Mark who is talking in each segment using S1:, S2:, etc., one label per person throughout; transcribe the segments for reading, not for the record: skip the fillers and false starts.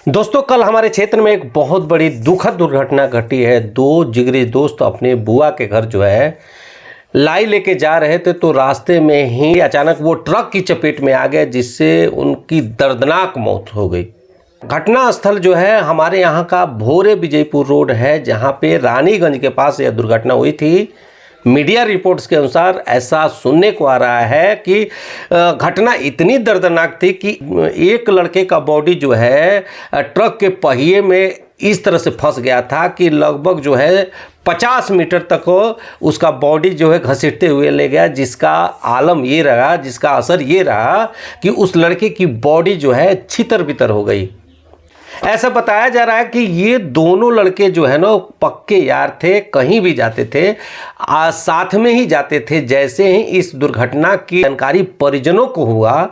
S1: दोस्तों, कल हमारे क्षेत्र में एक बहुत बड़ी दुखद दुर्घटना घटी है। दो जिगरी दोस्त अपने बुआ के घर जो है लाई लेके जा रहे थे, तो रास्ते में ही अचानक वो ट्रक की चपेट में आ गया, जिससे उनकी दर्दनाक मौत हो गई। घटना स्थल जो है हमारे यहाँ का भोरे विजयपुर रोड है, जहाँ पे रानीगंज के पास यह दुर्घटना हुई थी। मीडिया रिपोर्ट्स के अनुसार ऐसा सुनने को आ रहा है कि घटना इतनी दर्दनाक थी कि एक लड़के का बॉडी जो है ट्रक के पहिए में इस तरह से फंस गया था कि लगभग जो है 50 मीटर तक उसका बॉडी जो है घसीटते हुए ले गया, जिसका आलम ये रहा, जिसका असर ये रहा कि उस लड़के की बॉडी जो है छितर बितर हो गई। ऐसा बताया जा रहा है कि ये दोनों लड़के जो है ना पक्के यार थे, कहीं भी जाते थे साथ में ही जाते थे। जैसे ही इस दुर्घटना की जानकारी परिजनों को हुआ,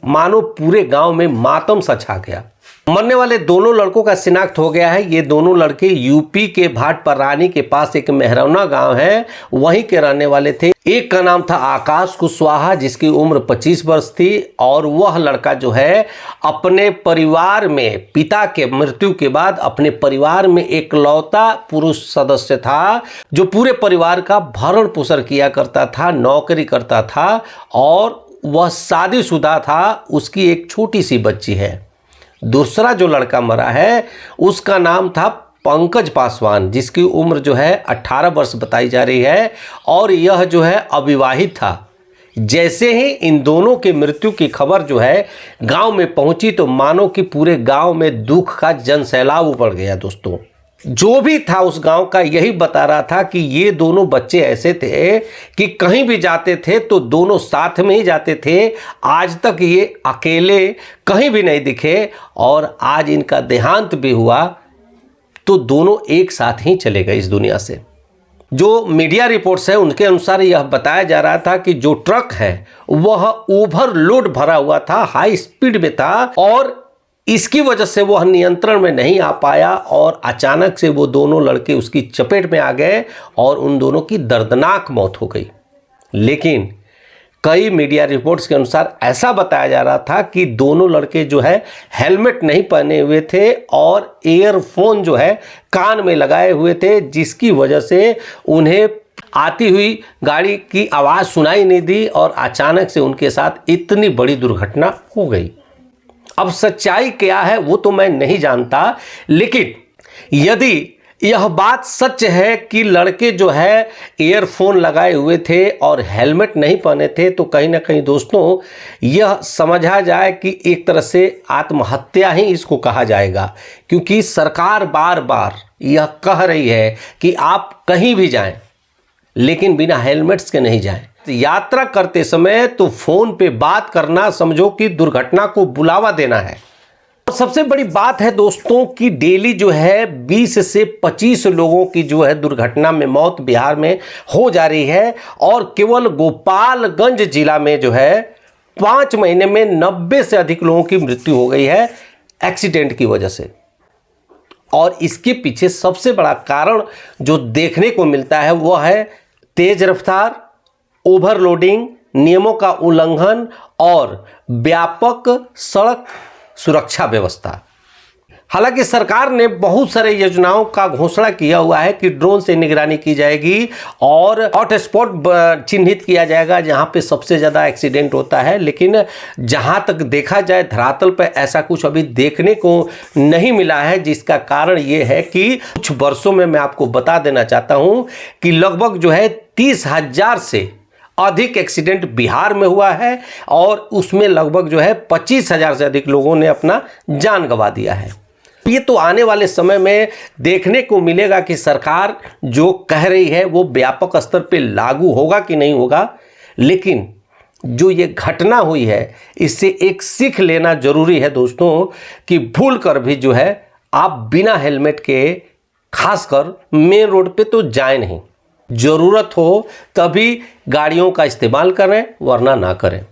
S1: मानो पूरे गांव में मातम सा छा गया। मरने वाले दोनों लड़कों का शिनाख्त हो गया है। ये दोनों लड़के यूपी के भाटपरानी के पास एक मेहरौना गांव है, वहीं के रहने वाले थे। एक का नाम था आकाश कुशवाहा, जिसकी उम्र 25 वर्ष थी, और वह लड़का जो है अपने परिवार में पिता के मृत्यु के बाद अपने परिवार में एकलौता पुरुष सदस्य था, जो पूरे परिवार का भरण पोषण किया करता था, नौकरी करता था, और वह शादीशुदा था। उसकी एक छोटी सी बच्ची है। दूसरा जो लड़का मरा है उसका नाम था पंकज पासवान, जिसकी उम्र जो है 18 वर्ष बताई जा रही है, और यह जो है अविवाहित था। जैसे ही इन दोनों के मृत्यु की खबर जो है गांव में पहुंची, तो मानो कि पूरे गांव में दुख का जनसैलाब उपड़ गया। दोस्तों, जो भी था उस गांव का यही बता रहा था कि ये दोनों बच्चे ऐसे थे कि कहीं भी जाते थे तो दोनों साथ में ही जाते थे। आज तक ये अकेले कहीं भी नहीं दिखे, और आज इनका देहांत भी हुआ तो दोनों एक साथ ही चले गए इस दुनिया से। जो मीडिया रिपोर्ट्स है उनके अनुसार यह बताया जा रहा था कि जो ट्रक है वह ओवरलोड भरा हुआ था, हाई स्पीड में था, और इसकी वजह से वह नियंत्रण में नहीं आ पाया, और अचानक से वो दोनों लड़के उसकी चपेट में आ गए और उन दोनों की दर्दनाक मौत हो गई। लेकिन कई मीडिया रिपोर्ट्स के अनुसार ऐसा बताया जा रहा था कि दोनों लड़के जो है हेलमेट नहीं पहने हुए थे और ईयरफोन जो है कान में लगाए हुए थे, जिसकी वजह से उन्हें आती हुई गाड़ी की आवाज़ सुनाई नहीं दी, और अचानक से उनके साथ इतनी बड़ी दुर्घटना हो गई। अब सच्चाई क्या है वो तो मैं नहीं जानता, लेकिन यदि यह बात सच है कि लड़के जो है ईयरफोन लगाए हुए थे और हेलमेट नहीं पहने थे, तो कहीं ना कहीं दोस्तों यह समझा जाए कि एक तरह से आत्महत्या ही इसको कहा जाएगा, क्योंकि सरकार बार बार यह कह रही है कि आप कहीं भी जाएं लेकिन बिना हेलमेट्स के नहीं जाएं। यात्रा करते समय तो फोन पे बात करना समझो कि दुर्घटना को बुलावा देना है। और सबसे बड़ी बात है दोस्तों कि डेली जो है 20 से 25 लोगों की जो है दुर्घटना में मौत बिहार में हो जा रही है, और केवल गोपालगंज जिला में जो है 5 महीने में 90 से अधिक लोगों की मृत्यु हो गई है एक्सीडेंट की वजह से। और इसके पीछे सबसे बड़ा कारण जो देखने को मिलता है वह है तेज रफ्तार, ओवरलोडिंग, नियमों का उल्लंघन और व्यापक सड़क सुरक्षा व्यवस्था। हालांकि सरकार ने बहुत सारे योजनाओं का घोषणा किया हुआ है कि ड्रोन से निगरानी की जाएगी और हॉटस्पॉट चिन्हित किया जाएगा जहां पे सबसे ज़्यादा एक्सीडेंट होता है, लेकिन जहां तक देखा जाए धरातल पर ऐसा कुछ अभी देखने को नहीं मिला है, जिसका कारण ये है कि कुछ वर्षों में मैं आपको बता देना चाहता हूं कि लगभग जो है 30,000 से अधिक एक्सीडेंट बिहार में हुआ है, और उसमें लगभग जो है 25,000 से अधिक लोगों ने अपना जान गंवा दिया है। ये तो आने वाले समय में देखने को मिलेगा कि सरकार जो कह रही है वो व्यापक स्तर पे लागू होगा कि नहीं होगा, लेकिन जो ये घटना हुई है इससे एक सीख लेना जरूरी है दोस्तों कि भूल कर भी जो है आप बिना हेलमेट के खासकर मेन रोड पे तो जाए नहीं। ज़रूरत हो तभी गाड़ियों का इस्तेमाल करें, वरना ना करें।